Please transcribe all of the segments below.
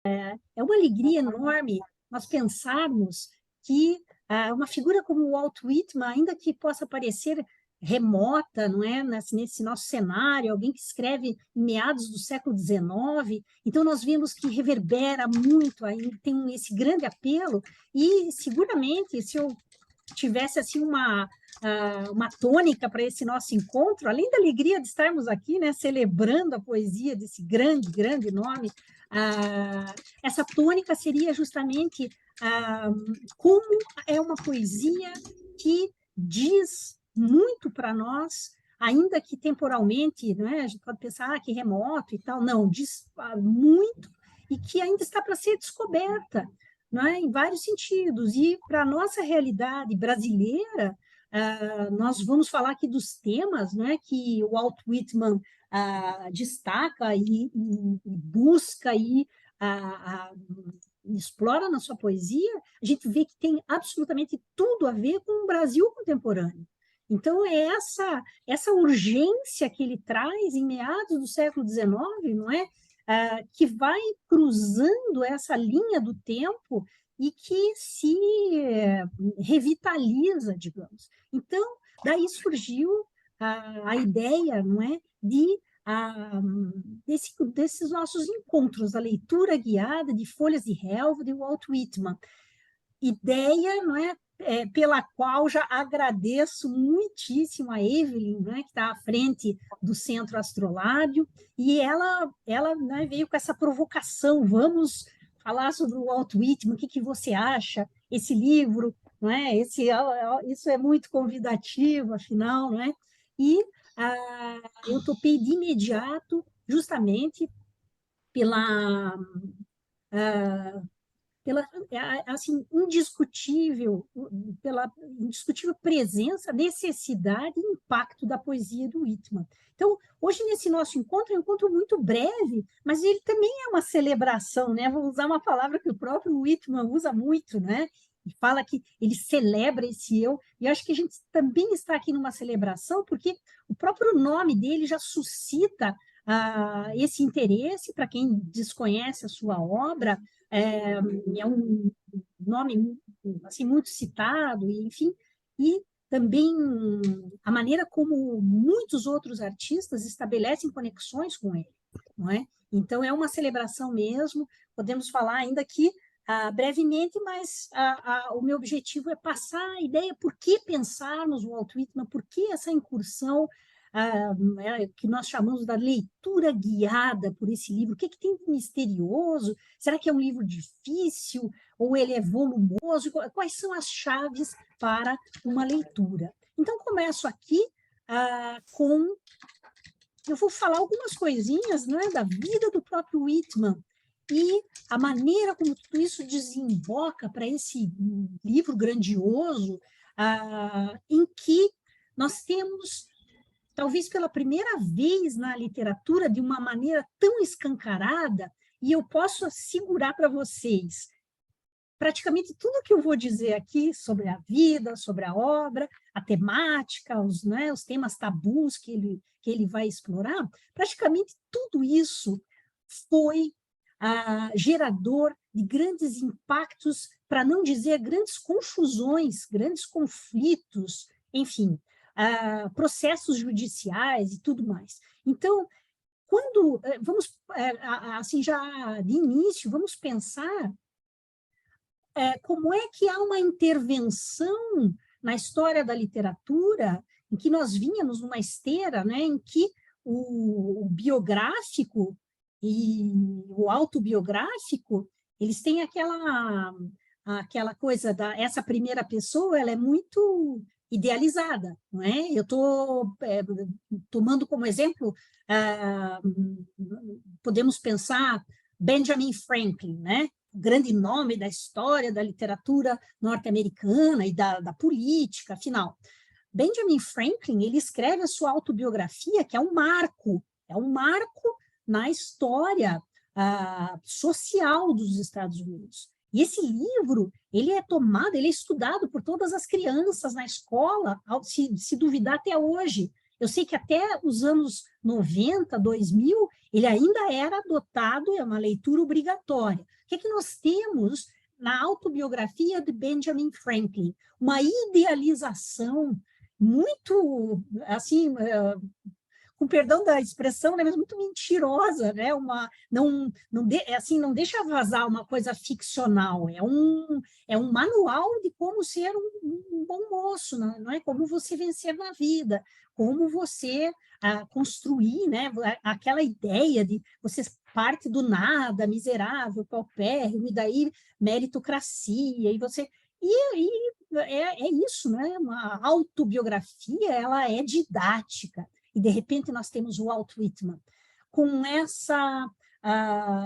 É uma alegria enorme nós pensarmos que uma figura como o Walt Whitman, ainda que possa parecer remota, não é, nesse nosso cenário, alguém que escreve em meados do século XIX, então nós vemos que reverbera muito, ainda tem esse grande apelo, e seguramente, se eu tivesse assim uma tônica para esse nosso encontro, além da alegria de estarmos aqui, né, celebrando a poesia desse grande, grande nome, essa tônica seria justamente como é uma poesia que diz muito para nós, ainda que temporalmente, né, a gente pode pensar que remoto e tal, não, diz muito e que ainda está para ser descoberta, né, em vários sentidos. E para a nossa realidade brasileira, nós vamos falar aqui dos temas, né, que o Walt Whitman destaca e busca e explora na sua poesia, a gente vê que tem absolutamente tudo a ver com o Brasil contemporâneo. Então, é essa urgência que ele traz em meados do século XIX, não é? Que vai cruzando essa linha do tempo e que se revitaliza, digamos. Então, daí surgiu a ideia, não é, desses nossos encontros, a leitura guiada de Folhas de Relva de Walt Whitman. Ideia, não é, pela qual já agradeço muitíssimo a Evelyn, né, que está à frente do Centro Astrolábio, e ela né, veio com essa provocação, vamos falar sobre o Walt Whitman, o que você acha? Esse livro, não é? Isso é muito convidativo, afinal, não é? E eu topei de imediato, justamente pela pela assim pela indiscutível presença, necessidade e impacto da poesia do Whitman. Então, hoje nesse nosso encontro, é um encontro muito breve, mas ele também é uma celebração, né? Vou usar uma palavra que o próprio Whitman usa muito, né? E fala que ele celebra esse eu, e eu acho que a gente também está aqui numa celebração, porque o próprio nome dele já suscita esse interesse para quem desconhece a sua obra, é um nome assim muito citado, e, enfim, e também a maneira como muitos outros artistas estabelecem conexões com ele, não é? Então é uma celebração mesmo. Podemos falar ainda que brevemente, mas o meu objetivo é passar a ideia por que pensarmos o Walt Whitman, por que essa incursão que nós chamamos da leitura guiada por esse livro. O que tem de misterioso? Será que é um livro difícil ou ele é volumoso? Quais são as chaves para uma leitura? Então, começo aqui com... Eu vou falar algumas coisinhas, né, da vida do próprio Whitman e a maneira como tudo isso desemboca para esse livro grandioso, em que nós temos, talvez pela primeira vez na literatura, de uma maneira tão escancarada, e eu posso assegurar para vocês, praticamente tudo que eu vou dizer aqui sobre a vida, sobre a obra, a temática, os temas tabus que ele vai explorar, praticamente tudo isso foi gerador de grandes impactos, para não dizer grandes confusões, grandes conflitos, enfim, processos judiciais e tudo mais. Então, quando vamos, assim, já de início, vamos pensar como é que há uma intervenção na história da literatura, em que nós vínhamos numa esteira, né, em que o biográfico e o autobiográfico, eles têm aquela coisa essa primeira pessoa, ela é muito idealizada, não é? Eu estou tomando como exemplo, podemos pensar Benjamin Franklin, né? O grande nome da história da literatura norte-americana e da política, afinal. Benjamin Franklin, ele escreve a sua autobiografia, que é um marco na história social dos Estados Unidos. E esse livro, ele é tomado, ele é estudado por todas as crianças na escola, se duvidar até hoje. Eu sei que até os anos 90, 2000, ele ainda era adotado, é uma leitura obrigatória. O que é que nós temos na autobiografia de Benjamin Franklin? Uma idealização muito, assim, com perdão da expressão, né, mas muito mentirosa, né? Assim, não deixa vazar uma coisa ficcional, é um manual de como ser um bom moço, não é? Como você vencer na vida, como você construir, né? Aquela ideia de você parte do nada, miserável, paupérrimo, e daí meritocracia, e você... é isso, né? Uma autobiografia, ela é didática. E, de repente, nós temos o Walt Whitman com essa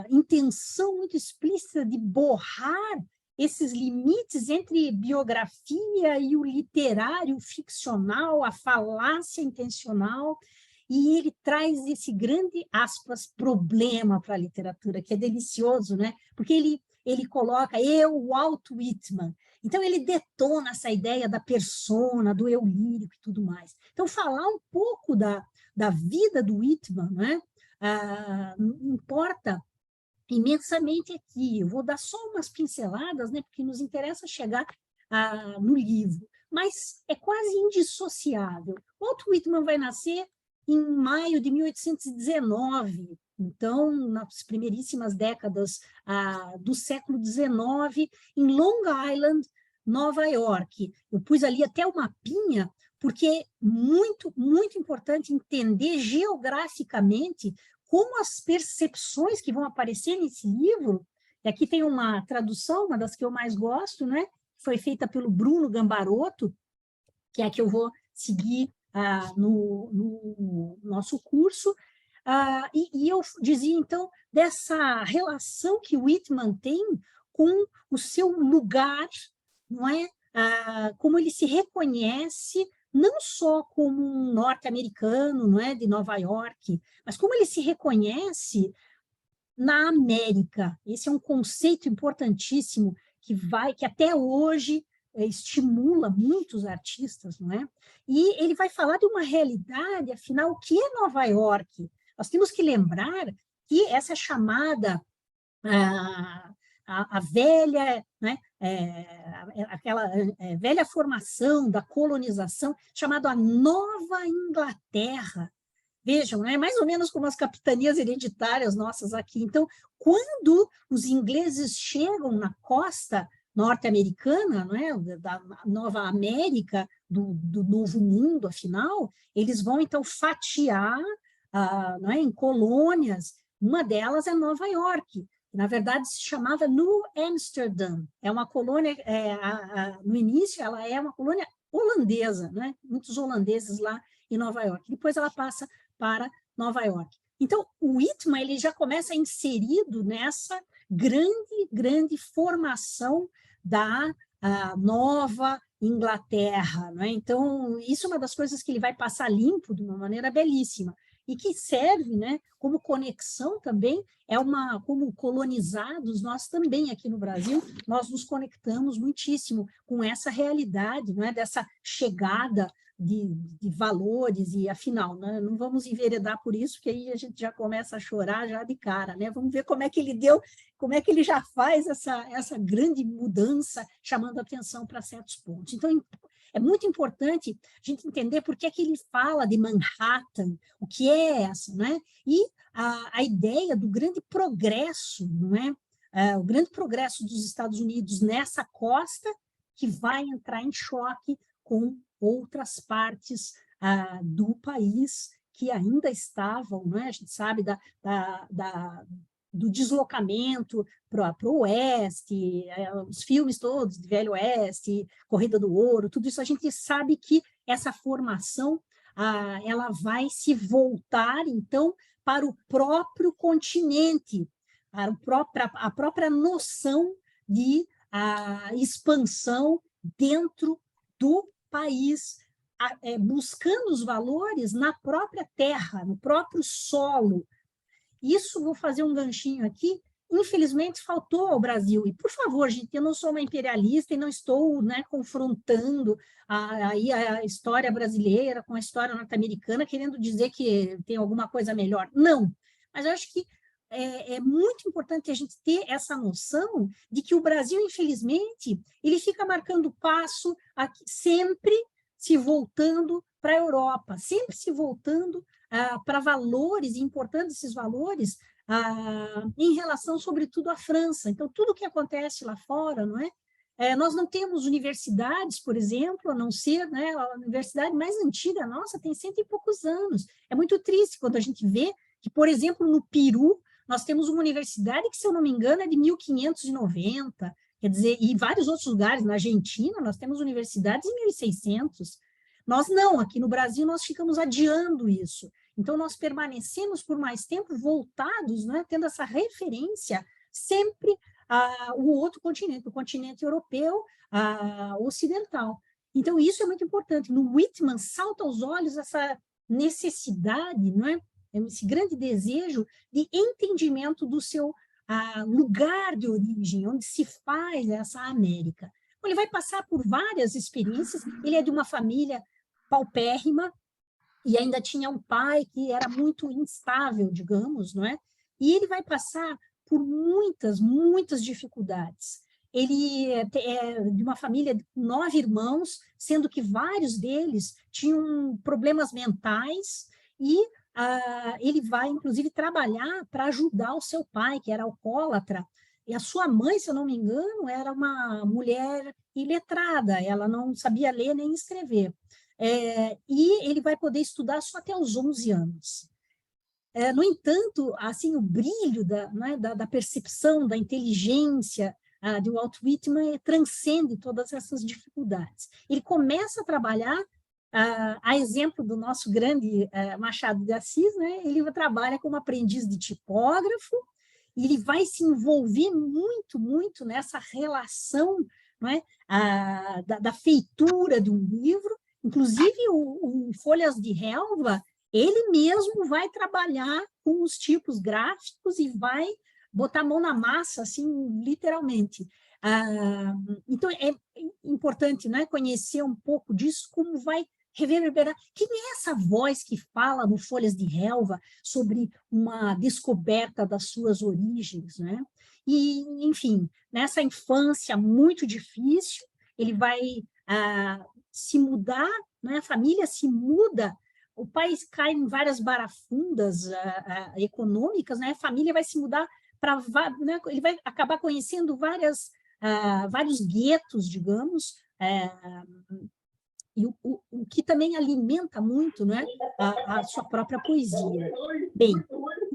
intenção muito explícita de borrar esses limites entre biografia e o literário, o ficcional, a falácia intencional, e ele traz esse grande, aspas, problema para a literatura, que é delicioso, né? Porque ele coloca eu, Walt Whitman. Então, ele detona essa ideia da persona, do eu lírico e tudo mais. Então, falar um pouco da vida do Whitman, né? Importa imensamente aqui. Eu vou dar só umas pinceladas, né? Porque nos interessa chegar no livro. Mas é quase indissociável. Walt Whitman vai nascer em maio de 1819, então, nas primeiríssimas décadas do século XIX, em Long Island, Nova York. Eu pus ali até uma mapinha, porque é muito, muito importante entender geograficamente como as percepções que vão aparecer nesse livro, e aqui tem uma tradução, uma das que eu mais gosto, né? Foi feita pelo Bruno Gambarotto, que é a que eu vou seguir no nosso curso, e eu dizia, então, dessa relação que o Whitman tem com o seu lugar, não é? Como ele se reconhece, não só como um norte-americano, não é, de Nova York, mas como ele se reconhece na América. Esse é um conceito importantíssimo que até hoje estimula muitos artistas, não é? E ele vai falar de uma realidade, afinal, o que é Nova York? Nós temos que lembrar que essa chamada a velha, né, aquela velha formação da colonização, chamada a Nova Inglaterra. Vejam, né? Mais ou menos como as capitanias hereditárias nossas aqui. Então, quando os ingleses chegam na costa norte-americana, não é? Da Nova América, do Novo Mundo, afinal, eles vão, então, fatiar não é? Em colônias. Uma delas é Nova York, que, na verdade, se chamava New Amsterdam. É uma colônia, no início, ela é uma colônia holandesa, né? Muitos holandeses lá em Nova York. Depois ela passa para Nova York. Então, o Whitman ele já começa inserido nessa grande formação da Nova Inglaterra. Né? Então, isso é uma das coisas que ele vai passar limpo de uma maneira belíssima e que serve, né, como conexão também, como colonizados, nós também aqui no Brasil, nós nos conectamos muitíssimo com essa realidade, não é, dessa chegada de valores, e afinal, né, não vamos enveredar por isso, que aí a gente já começa a chorar já de cara, né? Vamos ver como é que ele como é que ele já faz essa grande mudança, chamando atenção para certos pontos. Então, é muito importante a gente entender por que é que ele fala de Manhattan, o que é essa, né? E a ideia do grande progresso, não é? O grande progresso dos Estados Unidos nessa costa, que vai entrar em choque com outras partes do país que ainda estavam, não é? A gente sabe do deslocamento para o oeste, os filmes todos de Velho Oeste, Corrida do Ouro, tudo isso a gente sabe que essa formação ela vai se voltar, então, para o próprio continente, para a própria noção de expansão dentro do país, buscando os valores na própria terra, no próprio solo. Isso, vou fazer um ganchinho aqui, infelizmente, faltou ao Brasil. E, por favor, gente, eu não sou uma imperialista e não estou, né, confrontando aí a história brasileira com a história norte-americana, querendo dizer que tem alguma coisa melhor. Não. Mas eu acho que é muito importante a gente ter essa noção de que o Brasil, infelizmente, ele fica marcando passo aqui, sempre se voltando para a Europa, sempre se voltando para valores, e importando esses valores em relação, sobretudo, à França. Então, tudo que acontece lá fora, não é? Nós não temos universidades, por exemplo, a não ser, né, a universidade mais antiga nossa tem 100 e poucos anos. É muito triste quando a gente vê que, por exemplo, no Peru, nós temos uma universidade que, se eu não me engano, é de 1590, quer dizer, e vários outros lugares, na Argentina, nós temos universidades em 1600. Nós não, aqui no Brasil, nós ficamos adiando isso. Então, nós permanecemos por mais tempo voltados, né, tendo essa referência sempre ao outro continente, o continente europeu ocidental. Então, isso é muito importante. No Whitman, salta aos olhos essa necessidade, não é? Esse grande desejo de entendimento do seu lugar de origem, onde se faz essa América. Então, ele vai passar por várias experiências, ele é de uma família paupérrima, e ainda tinha um pai que era muito instável, digamos, não é? E ele vai passar por muitas dificuldades. Ele é de uma família de 9 irmãos, sendo que vários deles tinham problemas mentais, e ele vai, inclusive, trabalhar para ajudar o seu pai, que era alcoólatra, e a sua mãe, se eu não me engano, era uma mulher iletrada, ela não sabia ler nem escrever. E ele vai poder estudar só até os 11 anos. No entanto, assim, o brilho né, da percepção, da inteligência de Walt Whitman transcende todas essas dificuldades. Ele começa a trabalhar, a exemplo do nosso grande Machado de Assis, né, ele trabalha como aprendiz de tipógrafo, e ele vai se envolver muito nessa relação, não é, da feitura de um livro. Inclusive, o Folhas de Relva, ele mesmo vai trabalhar com os tipos gráficos e vai botar a mão na massa, assim, literalmente. Então, é importante, né, conhecer um pouco disso, como vai reverberar. Quem é essa voz que fala no Folhas de Relva sobre uma descoberta das suas origens, né? E, enfim, nessa infância muito difícil, ele vai se mudar, né? A família se muda, o pai cai em várias barafundas econômicas, né? A família vai se mudar para, né? Ele vai acabar conhecendo vários guetos, digamos, e o que também alimenta muito, né, a sua própria poesia. Bem,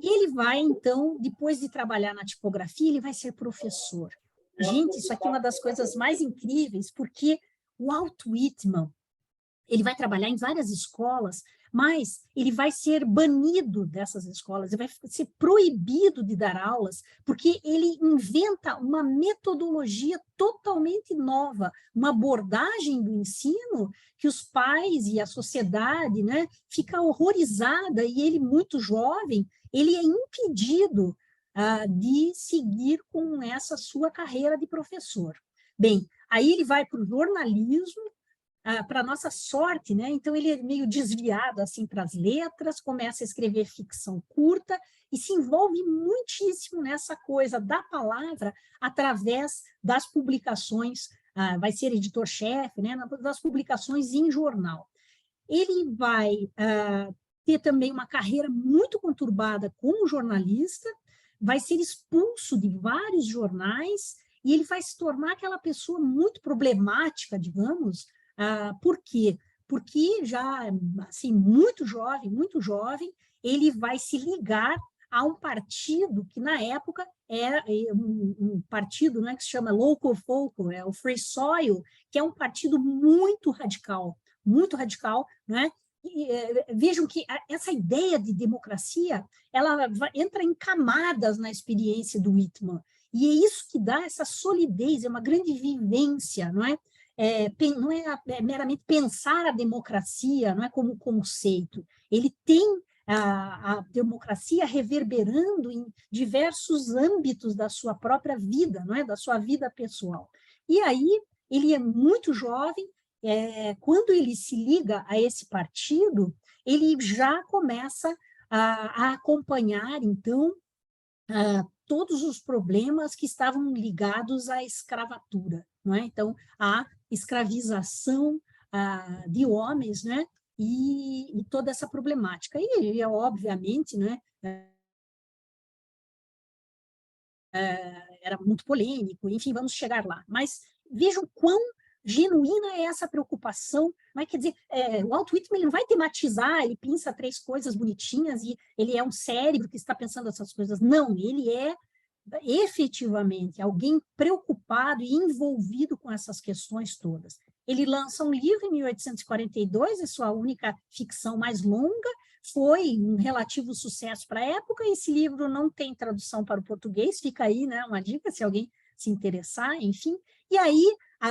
e ele vai, então, depois de trabalhar na tipografia, ele vai ser professor. Gente, isso aqui é uma das coisas mais incríveis, porque o Walt Whitman, ele vai trabalhar em várias escolas, mas ele vai ser banido dessas escolas, ele vai ser proibido de dar aulas, porque ele inventa uma metodologia totalmente nova, uma abordagem do ensino que os pais e a sociedade, né, fica horrorizada, e ele, muito jovem, ele é impedido de seguir com essa sua carreira de professor. Bem, aí ele vai para o jornalismo, para nossa sorte, né? Então ele é meio desviado assim para as letras, começa a escrever ficção curta e se envolve muitíssimo nessa coisa da palavra através das publicações, vai ser editor-chefe, né? Das publicações em jornal. Ele vai ter também uma carreira muito conturbada como jornalista, vai ser expulso de vários jornais e ele vai se tornar aquela pessoa muito problemática, digamos. Por quê? Porque já, assim, muito jovem, ele vai se ligar a um partido que, na época, era um partido, né, que se chama Local Focal, o Free Soil, que é um partido muito radical, né? Vejam que essa ideia de democracia, ela entra em camadas na experiência do Whitman, e é isso que dá essa solidez, é uma grande vivência, não é? Não é meramente pensar a democracia, não é como conceito. Ele tem a democracia reverberando em diversos âmbitos da sua própria vida, não é? Da sua vida pessoal. E aí, ele é muito jovem, quando ele se liga a esse partido, ele já começa a acompanhar, então, todos os problemas que estavam ligados à escravatura, não é? Então, a escravização de homens, né? E toda essa problemática. E ele, obviamente, né? Era muito polêmico, enfim, vamos chegar lá. Mas vejam quão genuína é essa preocupação, não é? Quer dizer, o Walt Whitman ele não vai tematizar, ele pensa três coisas bonitinhas e ele é um cérebro que está pensando essas coisas. Não, ele é efetivamente alguém preocupado e envolvido com essas questões todas. Ele lança um livro em 1842, é sua única ficção mais longa, foi um relativo sucesso para a época, esse livro não tem tradução para o português, fica aí, né, uma dica, se alguém se interessar, enfim. E aí,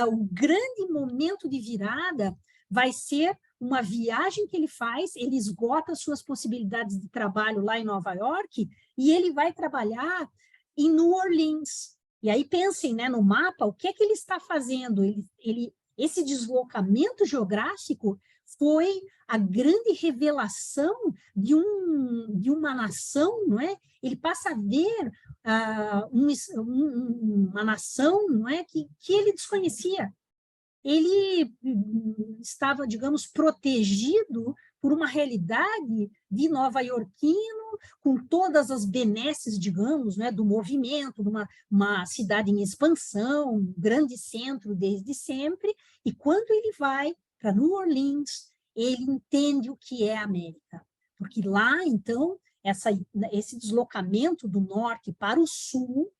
o grande momento de virada vai ser uma viagem que ele faz, ele esgota suas possibilidades de trabalho lá em Nova York, e ele vai trabalhar em New Orleans. E aí pensem, né, no mapa, o que é que ele está fazendo? Esse deslocamento geográfico foi a grande revelação de uma nação, não é? Ele passa a ver uma nação, não é, que ele desconhecia. Ele estava, digamos, protegido por uma realidade de nova-iorquino, com todas as benesses, digamos, né, do movimento, de uma cidade em expansão, um grande centro desde sempre, e quando ele vai para New Orleans, ele entende o que é a América, porque lá, então, esse deslocamento do norte para o sul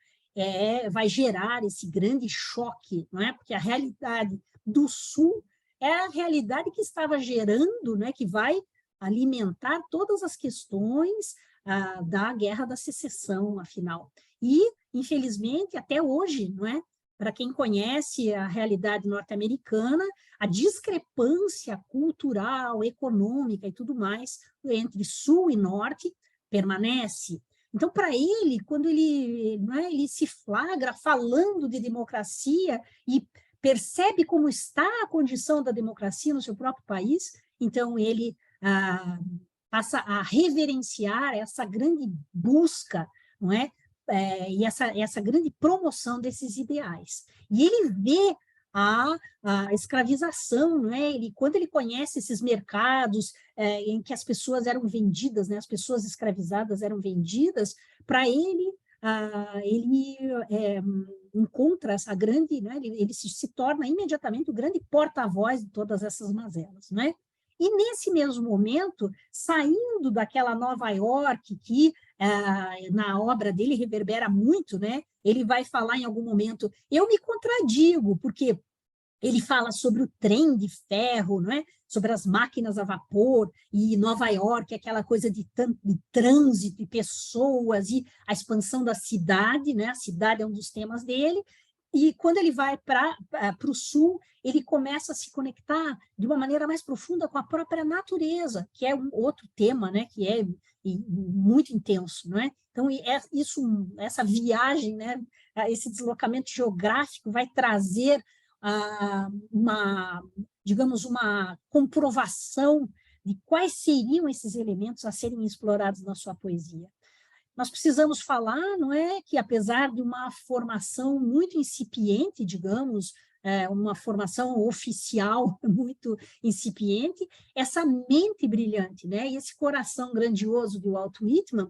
vai gerar esse grande choque, não é? Porque a realidade do sul é a realidade que estava gerando, né, que vai alimentar todas as questões da Guerra da Secessão, afinal. E, infelizmente, até hoje, não é? Para quem conhece a realidade norte-americana, a discrepância cultural, econômica e tudo mais entre sul e norte permanece. Então, para ele, quando ele se flagra falando de democracia e percebe como está a condição da democracia no seu próprio país, então ele passa a reverenciar essa grande busca, não é? E essa grande promoção desses ideais. E ele vê a escravização, não é? Quando ele conhece esses mercados em que as pessoas eram vendidas, né? As pessoas escravizadas eram vendidas, para ele, ele encontra essa grande, né? Ele se torna imediatamente o grande porta-voz de todas essas mazelas, não é? E nesse mesmo momento, saindo daquela Nova York que na obra dele reverbera muito, né? Ele vai falar em algum momento, eu me contradigo, porque ele fala sobre o trem de ferro, não é? Sobre as máquinas a vapor, e Nova York, aquela coisa de trânsito e pessoas, e a expansão da cidade, né? A cidade é um dos temas dele, e quando ele vai para o sul, ele começa a se conectar de uma maneira mais profunda com a própria natureza, que é um outro tema, né? Que é muito intenso, não é? Então, essa viagem, né? Esse deslocamento geográfico vai trazer digamos, uma comprovação de quais seriam esses elementos a serem explorados na sua poesia. Nós precisamos falar, não é, que apesar de uma formação muito incipiente, digamos, uma formação oficial muito incipiente, essa mente brilhante, né, e esse coração grandioso de Walt Whitman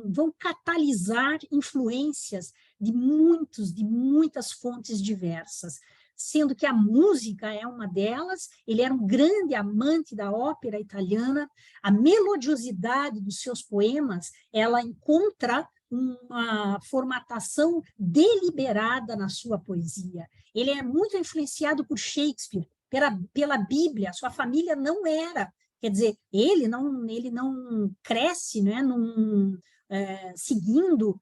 vão catalisar influências de muitas fontes diversas, sendo que a música é uma delas. Ele era um grande amante da ópera italiana, a melodiosidade dos seus poemas, ela encontra uma formatação deliberada na sua poesia. Ele é muito influenciado por Shakespeare, pela Bíblia. Sua família não era, quer dizer, ele não cresce, né, seguindo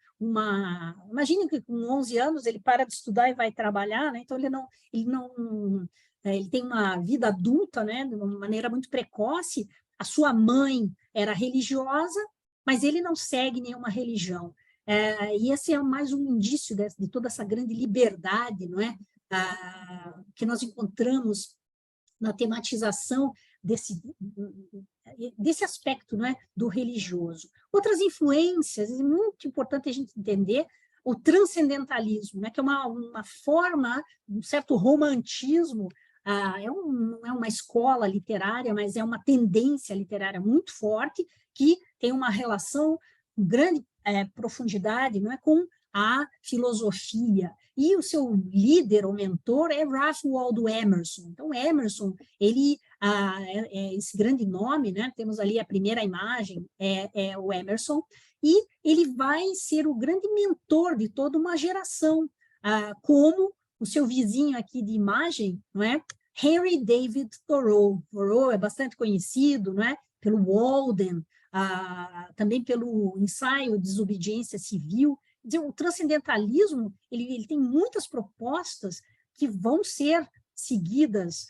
imagine que com 11 anos ele para de estudar e vai trabalhar, né? Então ele tem uma vida adulta, né, de uma maneira muito precoce. a sua mãe era religiosa, mas ele não segue nenhuma religião. E esse é mais um indício de toda essa grande liberdade, não é? Que nós encontramos na tematização desse aspecto, não é? Do religioso. Outras influências, é muito importante a gente entender o transcendentalismo, né? Que é uma forma, um certo romantismo, não é uma escola literária, mas é uma tendência literária muito forte, que tem uma relação grande profundidade, não é, com a filosofia. E o seu líder ou mentor é Ralph Waldo Emerson. Então, Emerson, ele esse grande nome, né? Temos ali a primeira imagem, é o Emerson, e ele vai ser o grande mentor de toda uma geração, como o seu vizinho aqui de imagem, não é? Henry David Thoreau. Thoreau é bastante conhecido, não é? Pelo Walden, também pelo ensaio de desobediência civil. O transcendentalismo ele tem muitas propostas que vão ser seguidas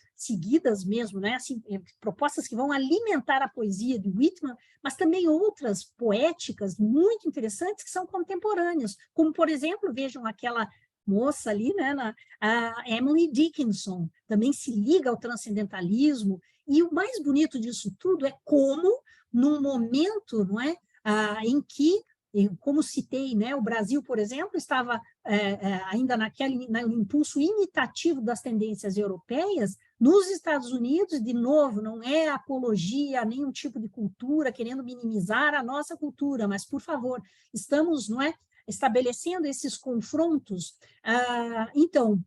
mesmo, né? Assim, propostas que vão alimentar a poesia de Whitman, mas também outras poéticas muito interessantes que são contemporâneas, como, por exemplo, vejam aquela moça ali, né, a Emily Dickinson, também se liga ao transcendentalismo, e o mais bonito disso tudo é como, num momento, não é, em que, como citei, né, o Brasil, por exemplo, estava ainda no impulso imitativo das tendências europeias. Nos Estados Unidos, de novo, não é apologia a nenhum tipo de cultura, querendo minimizar a nossa cultura, mas, por favor, estamos, não é, estabelecendo esses confrontos. Então,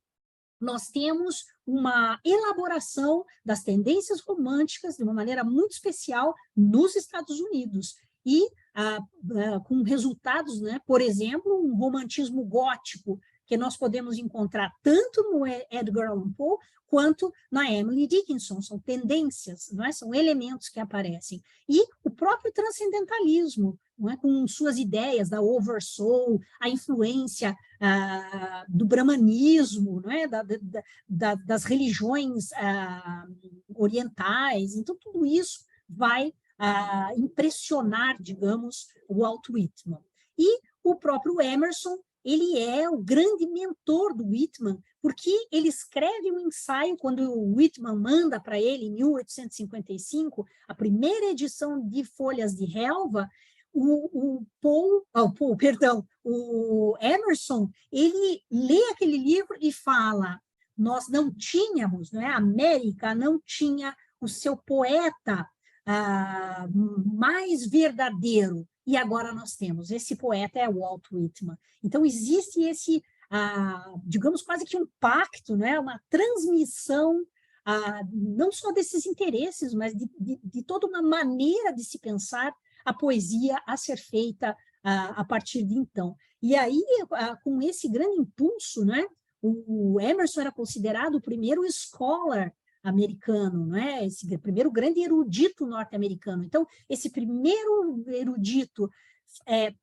nós temos uma elaboração das tendências românticas de uma maneira muito especial nos Estados Unidos, e com resultados, né, por exemplo, um romantismo gótico, que nós podemos encontrar tanto no Edgar Allan Poe quanto na Emily Dickinson. São tendências, não é? São elementos que aparecem. E o próprio transcendentalismo, não é? Com suas ideias da oversoul, a influência do brahmanismo, não é? Das religiões orientais. Então, tudo isso vai impressionar, digamos, o Walt Whitman. E o próprio Emerson, ele é o grande mentor do Whitman, porque ele escreve um ensaio, quando o Whitman manda para ele, em 1855, a primeira edição de Folhas de Relva, o Emerson, ele lê aquele livro e fala: nós não tínhamos, não é? A América não tinha o seu poeta mais verdadeiro, e agora nós temos. Esse poeta é Walt Whitman. Então, existe esse, digamos, quase que um pacto, né? Uma transmissão, não só desses interesses, mas de toda uma maneira de se pensar a poesia a ser feita a partir de então. E aí, com esse grande impulso, né? O Emerson era considerado o primeiro scholar americano, não é? Esse primeiro grande erudito norte-americano. Então, esse primeiro erudito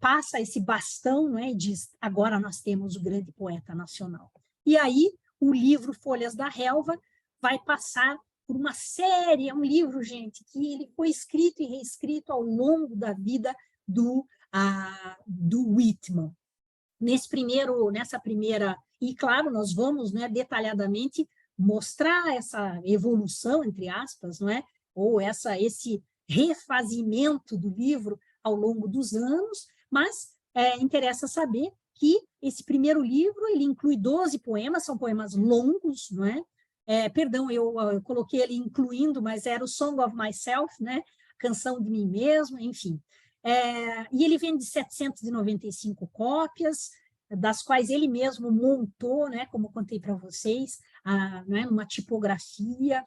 passa esse bastão, não é? E diz: agora nós temos o grande poeta nacional. E aí, o livro Folhas da Relva vai passar por uma série, é um livro, gente, que ele foi escrito e reescrito ao longo da vida do Whitman. Nessa primeira, e claro, nós vamos, né, detalhadamente mostrar essa evolução, entre aspas, não é? Ou esse refazimento do livro ao longo dos anos, mas interessa saber que esse primeiro livro ele inclui 12 poemas, são poemas longos, não é? Perdão, eu coloquei ele incluindo, mas era o Song of Myself, né? Canção de mim mesma, enfim. E ele vende 795 cópias, das quais ele mesmo montou, né, como contei para vocês, né, uma tipografia,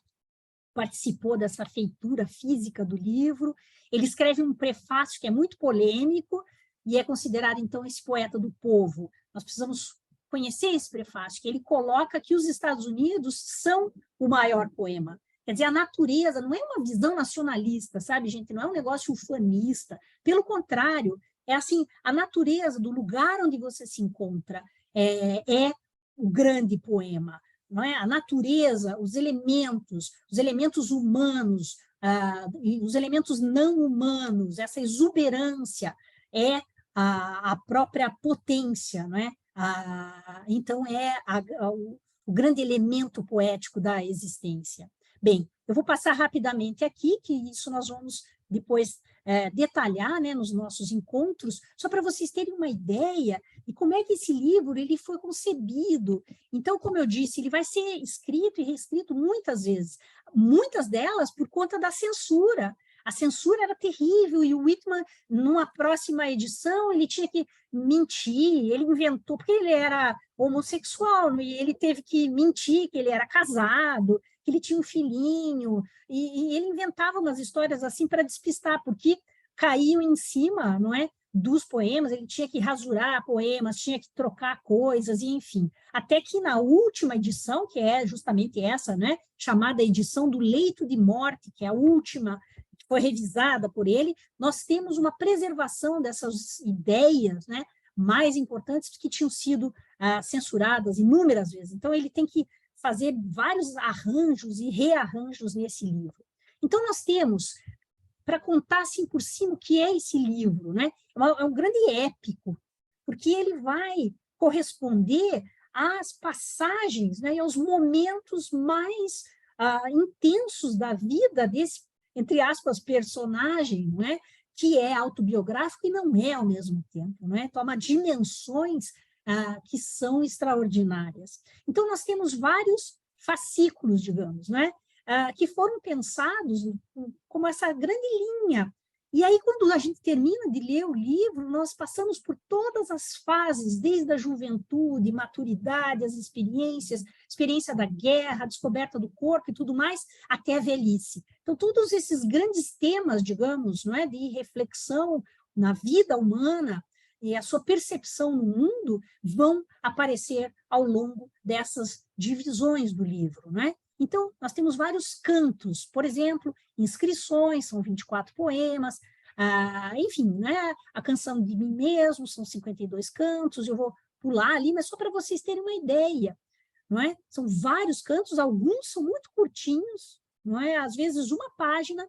participou dessa feitura física do livro. Ele escreve um prefácio que é muito polêmico e é considerado, então, esse poeta do povo. Nós precisamos conhecer esse prefácio, que ele coloca que os Estados Unidos são o maior poema. Quer dizer, a natureza não é uma visão nacionalista, sabe, gente? Não é um negócio ufanista. Pelo contrário, é assim, a natureza do lugar onde você se encontra é o grande poema, não é? A natureza, os elementos humanos, e os elementos não humanos, essa exuberância é a própria potência, não é? Então, o grande elemento poético da existência. Bem, eu vou passar rapidamente aqui, que isso nós vamos depois detalhar, né, nos nossos encontros, só para vocês terem uma ideia de como é que esse livro ele foi concebido. Então, como eu disse, ele vai ser escrito e reescrito muitas vezes, muitas delas por conta da censura. A censura era terrível e o Whitman, numa próxima edição, ele tinha que mentir, ele inventou, porque ele era homossexual, e ele teve que mentir que ele era casado, que ele tinha um filhinho, e ele inventava umas histórias assim para despistar, porque caíam em cima, não é, dos poemas, ele tinha que rasurar poemas, tinha que trocar coisas, e enfim. Até que na última edição, que é justamente essa, né, chamada edição do Leito de Morte, que é a última, que foi revisada por ele, nós temos uma preservação dessas ideias, né, mais importantes que tinham sido censuradas inúmeras vezes. Então, ele tem que fazer vários arranjos e rearranjos nesse livro. Então, nós temos, para contar assim por cima o que é esse livro, né? É um grande épico, porque ele vai corresponder às passagens, né, e aos momentos mais intensos da vida desse, entre aspas, personagem, não é? Que é autobiográfico e não é ao mesmo tempo, não é? Toma dimensões que são extraordinárias. Então, nós temos vários fascículos, digamos, né? Que foram pensados como essa grande linha. E aí, quando a gente termina de ler o livro, nós passamos por todas as fases, desde a juventude, maturidade, as experiências, experiência da guerra, descoberta do corpo e tudo mais, até a velhice. Então, todos esses grandes temas, digamos, não é, de reflexão na vida humana e a sua percepção no mundo vão aparecer ao longo dessas divisões do livro, não é? Então, nós temos vários cantos, por exemplo, inscrições, são 24 poemas, enfim, né? A Canção de Mim Mesmo, são 52 cantos, eu vou pular ali, mas só para vocês terem uma ideia, não é? São vários cantos, alguns são muito curtinhos, não é? Às vezes uma página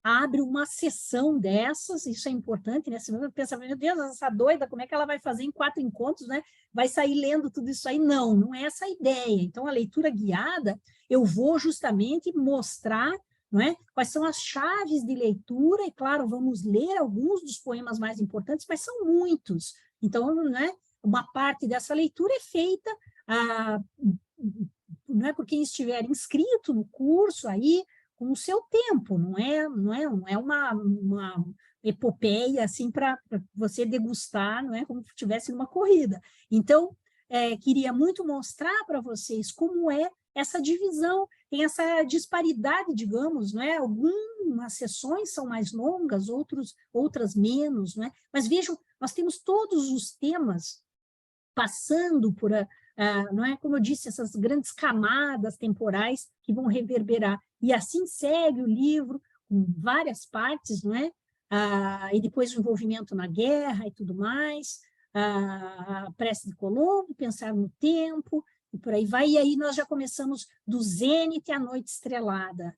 abre uma sessão dessas, isso é importante, né? Se você pensa, meu Deus, essa doida, como é que ela vai fazer em 4 encontros, né? Vai sair lendo tudo isso aí? Não, não é essa a ideia. Então, a leitura guiada, eu vou justamente mostrar, não é, quais são as chaves de leitura, e claro, vamos ler alguns dos poemas mais importantes, mas são muitos. Então, não é, uma parte dessa leitura é feita não é por quem estiver inscrito no curso aí, com o seu tempo, não é uma epopeia assim para você degustar, não é como se estivesse numa corrida. Então, queria muito mostrar para vocês como é essa divisão, tem essa disparidade, digamos, não é? Algumas sessões são mais longas, outras menos, não é? Mas vejam, nós temos todos os temas passando por não é, como eu disse, essas grandes camadas temporais que vão reverberar. E assim segue o livro, com várias partes, não é? E depois o envolvimento na guerra e tudo mais, a prece de Colombo, pensar no tempo, e por aí vai. E aí nós já começamos do zênite à noite estrelada.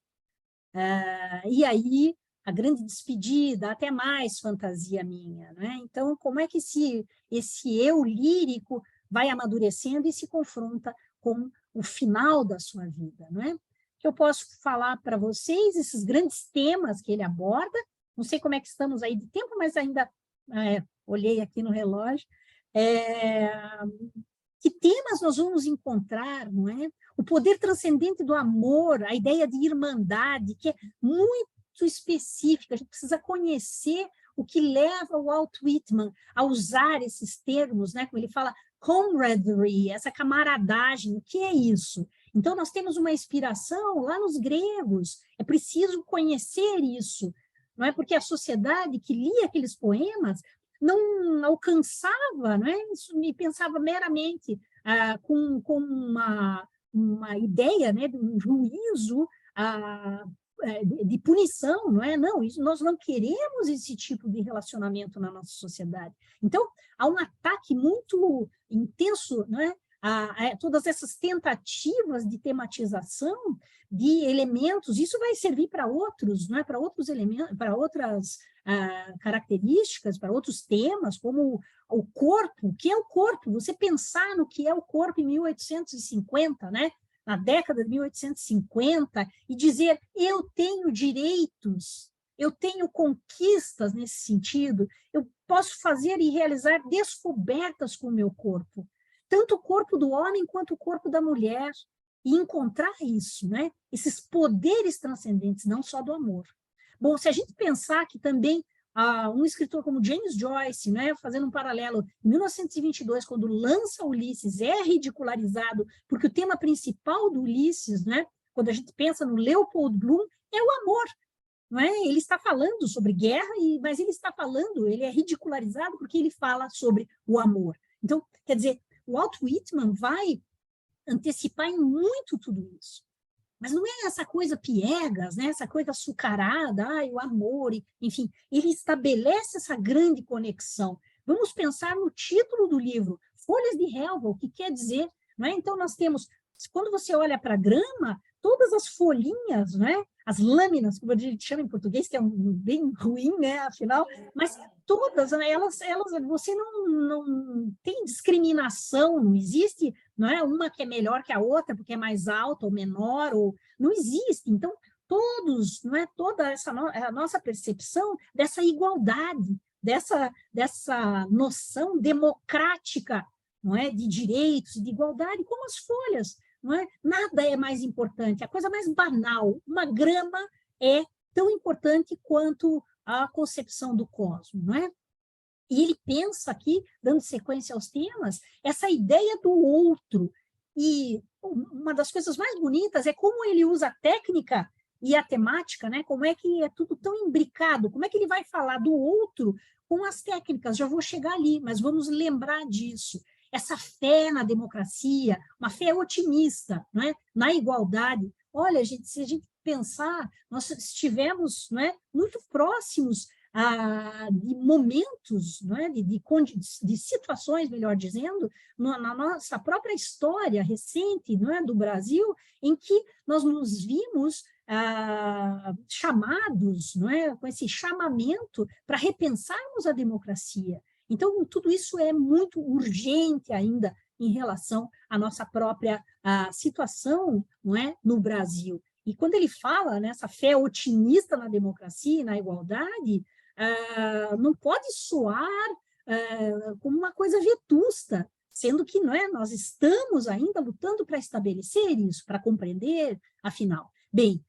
E aí a grande despedida, até mais fantasia minha, não é? Então, como é que esse eu lírico vai amadurecendo e se confronta com o final da sua vida, não é? Que eu posso falar para vocês esses grandes temas que ele aborda, não sei como é que estamos aí de tempo, mas ainda olhei aqui no relógio, que temas nós vamos encontrar, não é? O poder transcendente do amor, a ideia de irmandade, que é muito específica, a gente precisa conhecer o que leva o Walt Whitman a usar esses termos, né? Como ele fala, comradry, essa camaradagem, o que é isso? Então, nós temos uma inspiração lá nos gregos, é preciso conhecer isso, não é? Porque a sociedade que lia aqueles poemas não alcançava, não é? Isso me pensava meramente com uma ideia, né, de um juízo de punição, não é? Não, isso, nós não queremos esse tipo de relacionamento na nossa sociedade. Então, há um ataque muito intenso, não é? A todas essas tentativas de tematização de elementos, isso vai servir para outros, não é? Para outros elementos, para outras características, para outros temas, como o corpo. O que é o corpo? Você pensar no que é o corpo em 1850, né? Na década de 1850, e dizer, eu tenho direitos, eu tenho conquistas nesse sentido, eu posso fazer e realizar descobertas com o meu corpo, tanto o corpo do homem quanto o corpo da mulher, e encontrar isso, né? Esses poderes transcendentes, não só do amor. Bom, se a gente pensar que também um escritor como James Joyce, né, fazendo um paralelo, em 1922, quando lança Ulisses, é ridicularizado, porque o tema principal do Ulisses, né, quando a gente pensa no Leopold Bloom, é o amor. Não é? Ele está falando sobre guerra, mas ele está falando, ele é ridicularizado porque ele fala sobre o amor. Então, quer dizer, o Walt Whitman vai antecipar em muito tudo isso. Mas não é essa coisa piegas, né? Essa coisa açucarada, o amor, enfim, ele estabelece essa grande conexão. Vamos pensar no título do livro, Folhas de Relva, o que quer dizer, não é? Então, nós temos, quando você olha para a grama, todas as folhinhas, né? As lâminas, como a gente chama em português, que é bem ruim, né? Afinal, mas todas, né? elas você não tem discriminação, não existe, não é uma que é melhor que a outra, porque é mais alta ou menor, ou não existe. Então, todos, não é toda essa a nossa percepção dessa igualdade, dessa noção democrática, não é, de direitos, de igualdade, como as folhas, não é? Nada é mais importante, a coisa mais banal, uma grama é tão importante quanto a concepção do cosmos, não é? E ele pensa aqui, dando sequência aos temas, essa ideia do outro. E uma das coisas mais bonitas é como ele usa a técnica e a temática, né? Como é que é tudo tão imbricado, como é que ele vai falar do outro com as técnicas. Já vou chegar ali, mas vamos lembrar disso. Essa fé na democracia, uma fé otimista, não é? Na igualdade. Olha, gente, se a gente pensar, nós estivemos, não é, muito próximos de momentos, não é? de situações, melhor dizendo, na nossa própria história recente, não é? Do Brasil, em que nós nos vimos chamados, não é? Com esse chamamento para repensarmos a democracia. Então, tudo isso é muito urgente ainda em relação à nossa própria situação, não é? No Brasil. E quando ele fala nessa fé otimista na democracia e na igualdade, não pode soar como uma coisa vetusta, sendo que não é, nós estamos ainda lutando para estabelecer isso, para compreender, afinal. Bem,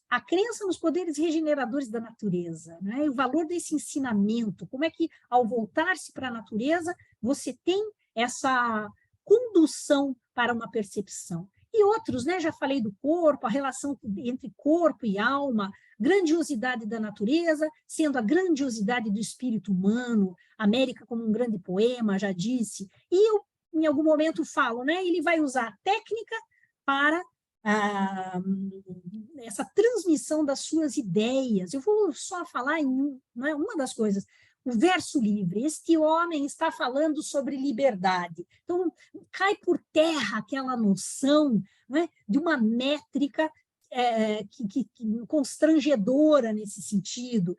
a crença nos poderes regeneradores da natureza, né? O valor desse ensinamento, como é que, ao voltar-se para a natureza, você tem essa condução para uma percepção. E outros, né? Já falei do corpo, a relação entre corpo e alma, grandiosidade da natureza, sendo a grandiosidade do espírito humano, América como um grande poema, já disse. E eu, em algum momento, falo, né? Ele vai usar a técnica para essa transmissão das suas ideias. Eu vou só falar em uma das coisas, o verso livre. Este homem está falando sobre liberdade. Então, cai por terra aquela noção, né, de uma métrica constrangedora nesse sentido.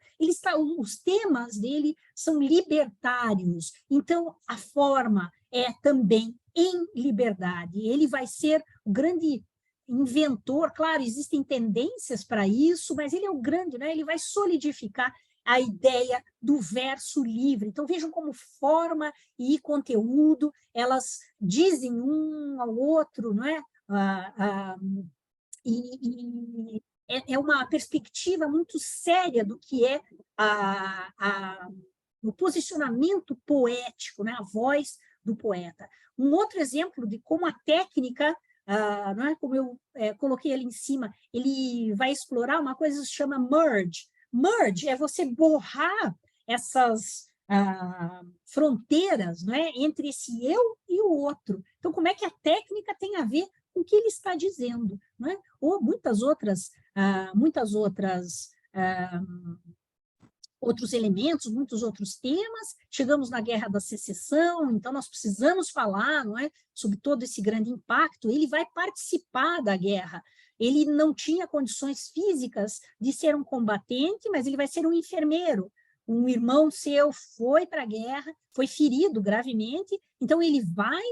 Os temas dele são libertários, então a forma é também em liberdade. Ele vai ser o grande inventor, claro, existem tendências para isso, mas ele é o grande, né? Ele vai solidificar a ideia do verso livre. Então, vejam como forma e conteúdo, elas dizem um ao outro, não é? E é uma perspectiva muito séria do que é o posicionamento poético, né? A voz do poeta. Um outro exemplo de como a técnica, não é? Como eu coloquei ali em cima, ele vai explorar uma coisa que se chama merge. Merge é você borrar essas fronteiras, não é? Entre esse eu e o outro. Então, como é que a técnica tem a ver com o que ele está dizendo, não é? Ou outros elementos, muitos outros temas. Chegamos na Guerra da Secessão, então nós precisamos falar, não é, sobre todo esse grande impacto. Ele vai participar da guerra. ele não tinha condições físicas de ser um combatente, mas ele vai ser um enfermeiro. Um irmão seu foi para a guerra, foi ferido gravemente, então ele vai,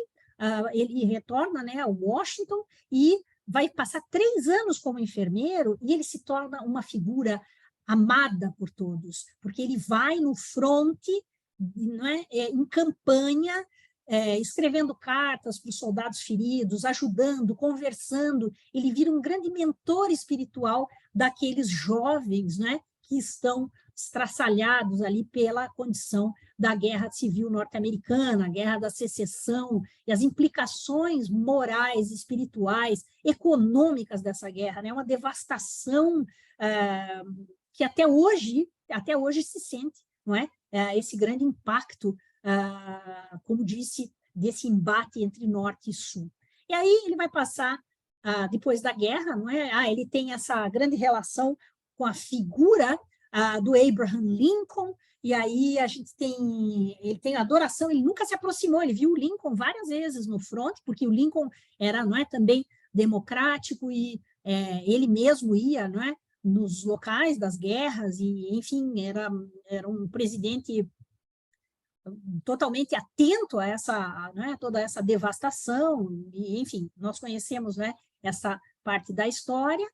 ele retorna, né, a Washington e vai passar 3 anos como enfermeiro e ele se torna uma figura amada por todos, porque ele vai no fronte, não é, em campanha, escrevendo cartas para os soldados feridos, ajudando, conversando, ele vira um grande mentor espiritual daqueles jovens, né, que estão estraçalhados ali pela condição da Guerra Civil Norte-Americana, a Guerra da Secessão, e as implicações morais, espirituais, econômicas dessa guerra, né? Uma devastação que até hoje se sente, não é? Esse grande impacto, como disse, desse embate entre Norte e Sul. E aí ele vai passar, depois da guerra, não é? Ele tem essa grande relação com a figura do Abraham Lincoln, e aí a gente ele tem adoração, ele nunca se aproximou, ele viu o Lincoln várias vezes no front, porque o Lincoln era, não é, também democrático, e ele mesmo ia, não é, nos locais das guerras, e enfim, era um presidente totalmente atento a essa, né, toda essa devastação, e enfim, nós conhecemos, né, essa parte da história.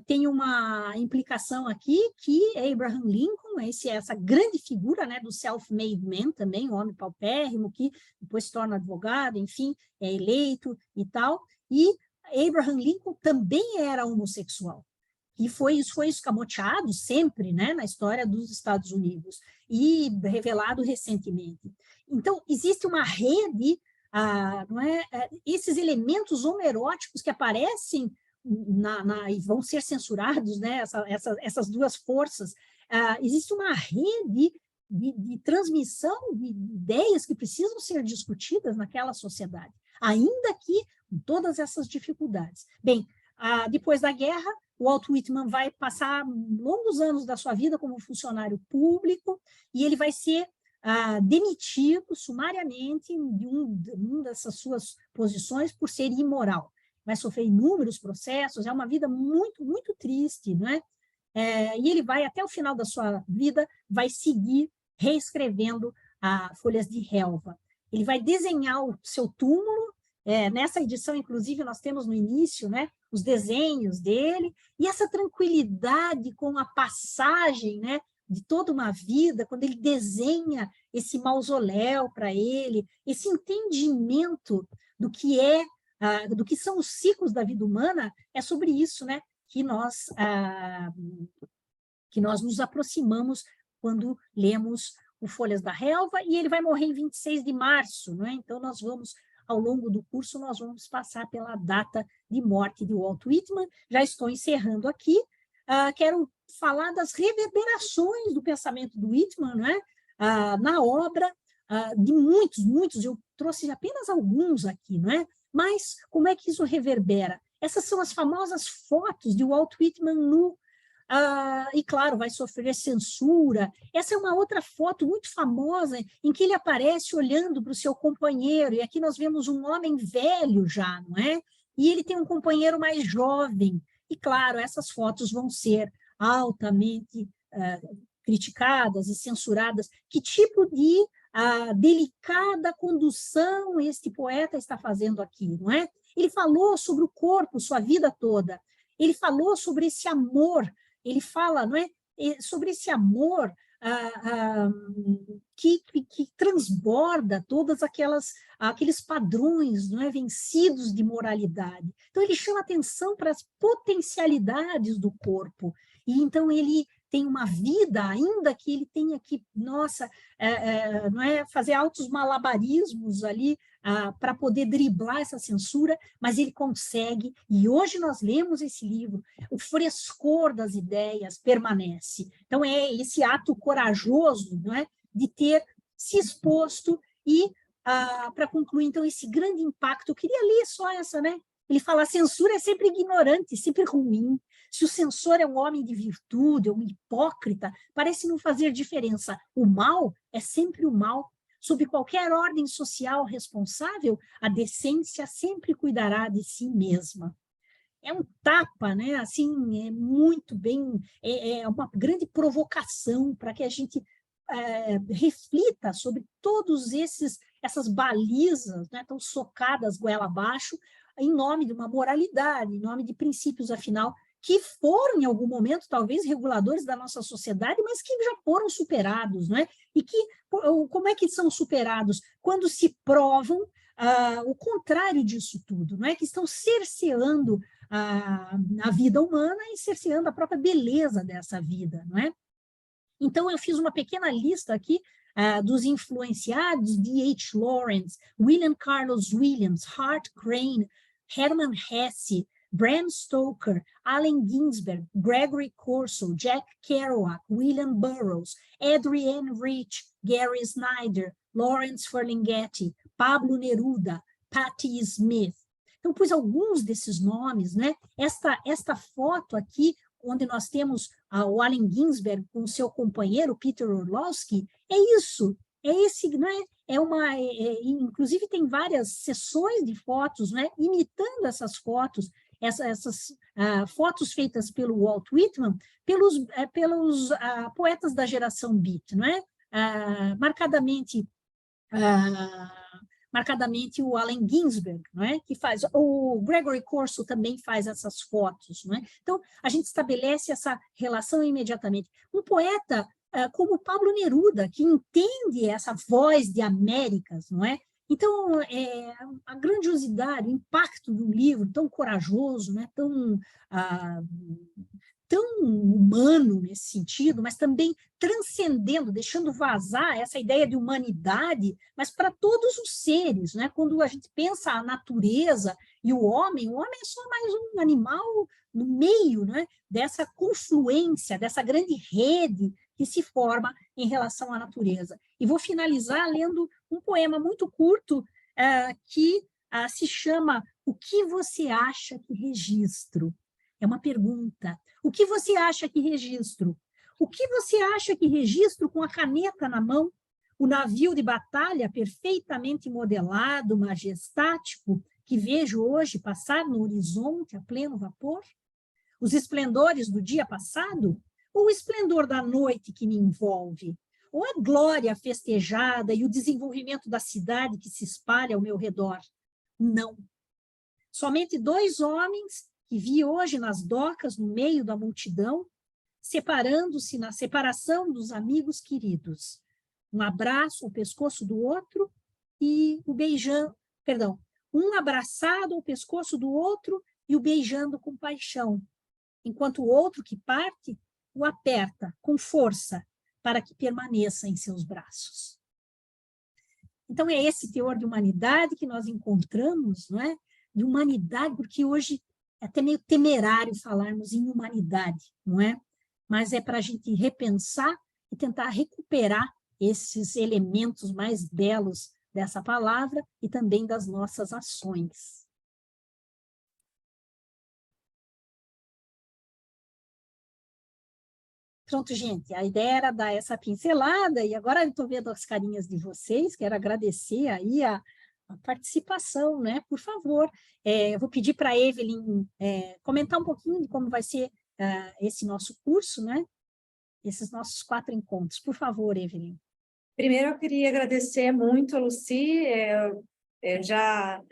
Tem uma implicação aqui que Abraham Lincoln, essa grande figura, né, do self-made man também, um homem paupérrimo, que depois se torna advogado, enfim, é eleito e tal, e Abraham Lincoln também era homossexual, e foi escamoteado sempre, né, na história dos Estados Unidos, e revelado recentemente. Então, existe uma rede, não é, esses elementos homoeróticos que aparecem e vão ser censurados, né, essas duas forças, existe uma rede de transmissão de ideias que precisam ser discutidas naquela sociedade, ainda que com todas essas dificuldades. Bem, depois da guerra, o Walt Whitman vai passar longos anos da sua vida como funcionário público e ele vai ser demitido sumariamente de uma dessas suas posições por ser imoral. Vai sofrer inúmeros processos, é uma vida muito, muito triste, não é? E ele vai, até o final da sua vida, vai seguir reescrevendo Folhas de Relva. Ele vai desenhar o seu túmulo, nessa edição, inclusive, nós temos no início, né, os desenhos dele, e essa tranquilidade com a passagem, né, de toda uma vida, quando ele desenha esse mausoléu para ele, esse entendimento do que são os ciclos da vida humana, é sobre isso, né, que nós nos aproximamos quando lemos o Folhas da Relva, e ele vai morrer em 26 de março, não é? Então nós vamos, ao longo do curso, nós vamos passar pela data de morte de Walt Whitman. Já estou encerrando aqui, quero falar das reverberações do pensamento do Whitman, não é? Na obra, de muitos, eu trouxe apenas alguns aqui, não é? Mas como é que isso reverbera? Essas são as famosas fotos de Walt Whitman nu, e claro, vai sofrer censura. Essa é uma outra foto muito famosa, em que ele aparece olhando para o seu companheiro, e aqui nós vemos um homem velho já, não é? E ele tem um companheiro mais jovem, e claro, essas fotos vão ser altamente criticadas e censuradas. Que tipo de delicada condução este poeta está fazendo aqui, não é? Ele falou sobre o corpo sua vida toda, ele falou sobre esse amor, ele fala, não é, sobre esse amor que transborda todas aqueles padrões, não é, vencidos de moralidade. Então ele chama atenção para as potencialidades do corpo, e então ele tem uma vida, ainda que ele tenha que, nossa, não é, fazer altos malabarismos ali para poder driblar essa censura, mas ele consegue, e hoje nós lemos esse livro, o frescor das ideias permanece. Então, é esse ato corajoso, não é, de ter se exposto e, para concluir, então, esse grande impacto, eu queria ler só essa, né? Ele fala, a censura é sempre ignorante, sempre ruim. Se o censor é um homem de virtude, é um hipócrita, parece não fazer diferença. O mal é sempre o mal. Sob qualquer ordem social responsável, a decência sempre cuidará de si mesma. é um tapa, né? Assim, é muito bem, é uma grande provocação para que a gente reflita sobre todos essas balizas, né, tão socadas goela abaixo, em nome de uma moralidade, em nome de princípios, afinal, que foram, em algum momento, talvez, reguladores da nossa sociedade, mas que já foram superados, né? E que, como é que são superados? Quando se provam o contrário disso tudo, não é? Que estão cerceando a vida humana e cerceando a própria beleza dessa vida, não é? Então, eu fiz uma pequena lista aqui dos influenciados de H. Lawrence, William Carlos Williams, Hart Crane, Hermann Hesse, Bram Stoker, Allen Ginsberg, Gregory Corso, Jack Kerouac, William Burroughs, Adrienne Rich, Gary Snyder, Lawrence Ferlinghetti, Pablo Neruda, Patti Smith. Então, pus alguns desses nomes, né? Esta foto aqui, onde nós temos o Allen Ginsberg com o seu companheiro, Peter Orlowski, é isso, não é? Inclusive tem várias sessões de fotos, né, imitando essas fotos, essas fotos feitas pelo Walt Whitman, pelos poetas da geração Beat, não é? Marcadamente o Allen Ginsberg, não é? Que faz, o Gregory Corso também faz essas fotos, não é? Então, a gente estabelece essa relação imediatamente. Um poeta como Pablo Neruda, que entende essa voz de Américas, não é? Então, a grandiosidade, o impacto do livro tão corajoso, né? Tão humano nesse sentido, mas também transcendendo, deixando vazar essa ideia de humanidade, mas para todos os seres, né? Quando a gente pensa a natureza e o homem é só mais um animal no meio, né, dessa confluência, dessa grande rede que se forma em relação à natureza. E vou finalizar lendo um poema muito curto que se chama O que você acha que registro? É uma pergunta. O que você acha que registro? O que você acha que registro com a caneta na mão? O navio de batalha perfeitamente modelado, majestático, que vejo hoje passar no horizonte a pleno vapor? Os esplendores do dia passado? Ou o esplendor da noite que me envolve? Ou a glória festejada e o desenvolvimento da cidade que se espalha ao meu redor? Não. Somente dois homens que vi hoje nas docas, no meio da multidão, separando-se na separação dos amigos queridos. Um abraço ao pescoço do outro e o beijando, perdão, um abraçado ao pescoço do outro e o beijando com paixão, enquanto o outro que parte o aperta com força para que permaneça em seus braços. Então, é esse teor de humanidade que nós encontramos, não é? De humanidade, porque hoje é até meio temerário falarmos em humanidade, não é? Mas é para a gente repensar e tentar recuperar esses elementos mais belos dessa palavra e também das nossas ações. Pronto, gente, a ideia era dar essa pincelada, e agora eu estou vendo as carinhas de vocês, quero agradecer aí a participação, né? Por favor, eu vou pedir para a Evelyn comentar um pouquinho de como vai ser esse nosso curso, né? Esses nossos 4 encontros. Por favor, Evelyn. Primeiro, eu queria agradecer muito a Lucy, eu já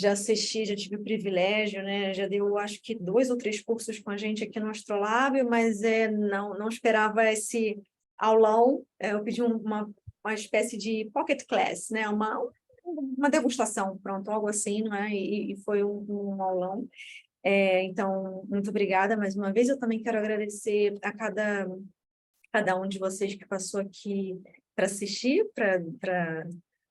assisti, já tive o privilégio, né? Já deu, acho que 2 ou 3 cursos com a gente aqui no Astrolábio, mas não esperava esse aulão. Eu pedi uma espécie de pocket class, né? Uma degustação, pronto, algo assim, não é? E foi um aulão. Então, muito obrigada mais uma vez. Eu também quero agradecer a cada um de vocês que passou aqui para assistir, para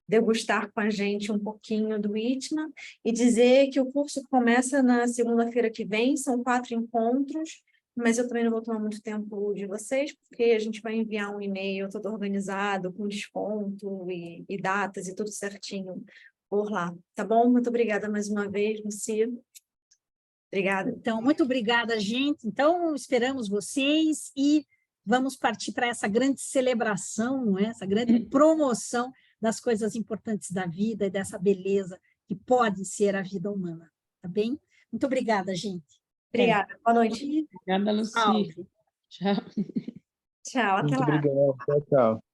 degustar com a gente um pouquinho do Whitman, e dizer que o curso começa na segunda-feira que vem, são 4 encontros, mas eu também não vou tomar muito tempo de vocês, porque a gente vai enviar um e-mail todo organizado, com desconto e datas e tudo certinho por lá, tá bom? Muito obrigada mais uma vez, Lucia. Obrigada. Então, muito obrigada, gente. Então, esperamos vocês e vamos partir para essa grande celebração, não é? Essa grande promoção das coisas importantes da vida e dessa beleza que pode ser a vida humana, tá bem? Muito obrigada, gente. Obrigada. Boa noite. Obrigada, Luci. Salve. Tchau. Tchau, até Muito lá. obrigado. Tchau, tchau.